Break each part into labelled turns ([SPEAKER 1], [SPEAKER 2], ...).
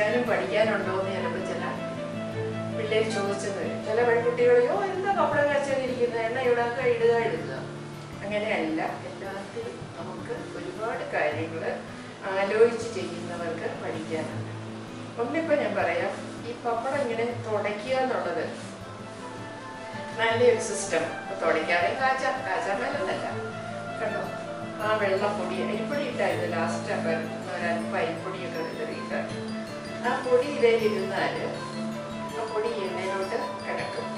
[SPEAKER 1] കാച്ചാനും പഠിക്കാനുണ്ടോ എന്ന് ചിലപ്പോൾ ചില പിള്ളേർ ചോദിച്ചെന്ന് വരും. ചില പെൺകുട്ടികളെയോ എന്താ പപ്പടം കാച്ചാനിരിക്കുന്ന എണ്ണ ഇടാക്കുക ഇടുക എടുക്കുക. അങ്ങനെയല്ല. എല്ലാത്തിലും നമുക്ക് ഒരുപാട് കാര്യങ്ങൾ ആലോചിച്ച് ചെയ്യുന്നവർക്ക് പഠിക്കാനുണ്ട്. ഒന്നിപ്പോൾ ഞാൻ പറയാം, ഈ പപ്പടം ഇങ്ങനെ തുടയ്ക്കുക എന്നുള്ളത് നല്ലൊരു സിസ്റ്റം. തുടയ്ക്കാതെ കാച്ചാൻ നല്ലതല്ല. കണ്ടോ, ആ വെള്ളപ്പൊടി അരിപ്പൊടി ഇട്ടായിരുന്നു ലാസ്റ്റ്. അപ്പം ഒരൽപ്പം അരിപ്പൊടിയൊക്കെ വിതറിയിട്ട് ആ പൊടി ഇതിലിരുന്നാൽ ആ പൊടി എണ്ണയിലോട്ട്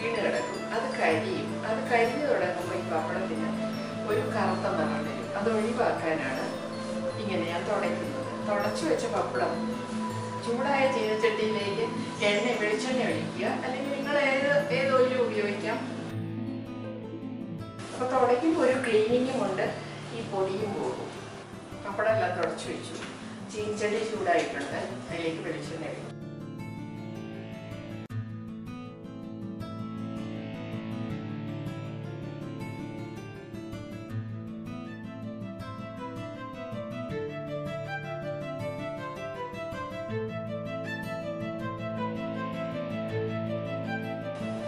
[SPEAKER 1] വീണ് കിടക്കും. അത് കരിയും. അത് കരിഞ്ഞു തുടങ്ങുമ്പോൾ ഈ പപ്പടത്തിന് ഒരു കറുത്ത നിറം വരും. അത് ഒഴിവാക്കാനാണ് ഇങ്ങനെ ഞാൻ തുടയ്ക്കുന്നത്. തുടച്ചു വെച്ച പപ്പടം ചൂടായ ചീനച്ചട്ടിയിലേക്ക് വെളിച്ചെണ്ണ ഒഴിക്കുക, അല്ലെങ്കിൽ നിങ്ങൾ ഏത് ഓയിൽ ഉപയോഗിക്കാം. അപ്പോൾ തുടയ്ക്കുമ്പോൾ ഒരു ക്ലീനിങ്ങും ഉണ്ട്, ഈ പൊടിയും പോകും. പപ്പടം എല്ലാം തുടച്ചു വെച്ചു. ചീനച്ചട്ടി ചൂടായിട്ടുണ്ട്, അതിലേക്ക് വെളിച്ചെണ്ണ ഒഴിക്കും.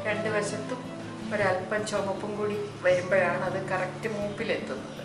[SPEAKER 1] രണ്ട് വശത്തും ഒരല്പം ചുവപ്പും കൂടി വരുമ്പോഴാണ് അത് കറക്റ്റ് മൂപ്പിലെത്തുന്നത്.